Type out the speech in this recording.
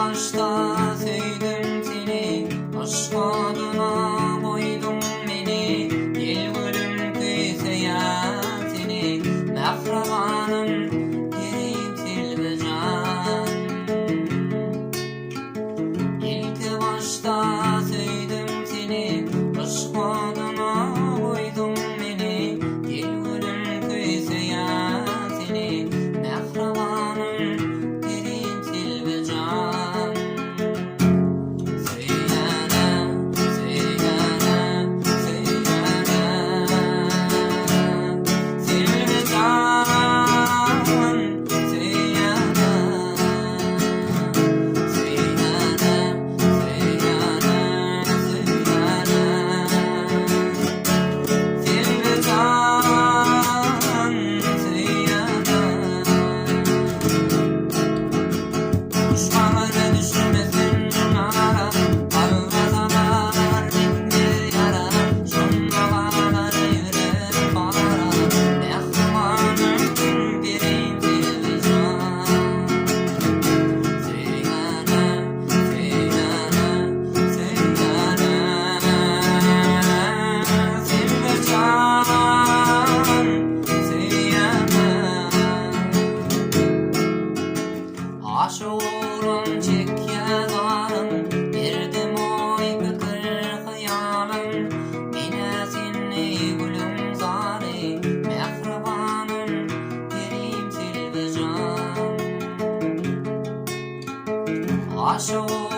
başta sevdim seni, aşk adına koydum beni. Gel gülüm köy seyahatini, mehrabanım derim Selbi can. İlk başta sevdim seni, aşk adına koydum beni. Gel gülüm köy seyahatini, mehrabanım derim Selbi can. Seyyana, seyyana, seyyana, Selbi can, seyyana, seyyana, seyyana, seyyana, Selbi can, seyyana. Düşmanlara düşmesin cunara, almasalar bindir yara. Şundalara yürek para, mehrabanım derim Selbi can. Seyyana, seyyana, seyyana, Selbi can, seyyana. Aşurum çekyalarım, verdim oy fikir hayalım. Mine seni gülüm zari, mehrabanım derim Selbi can. Aşurum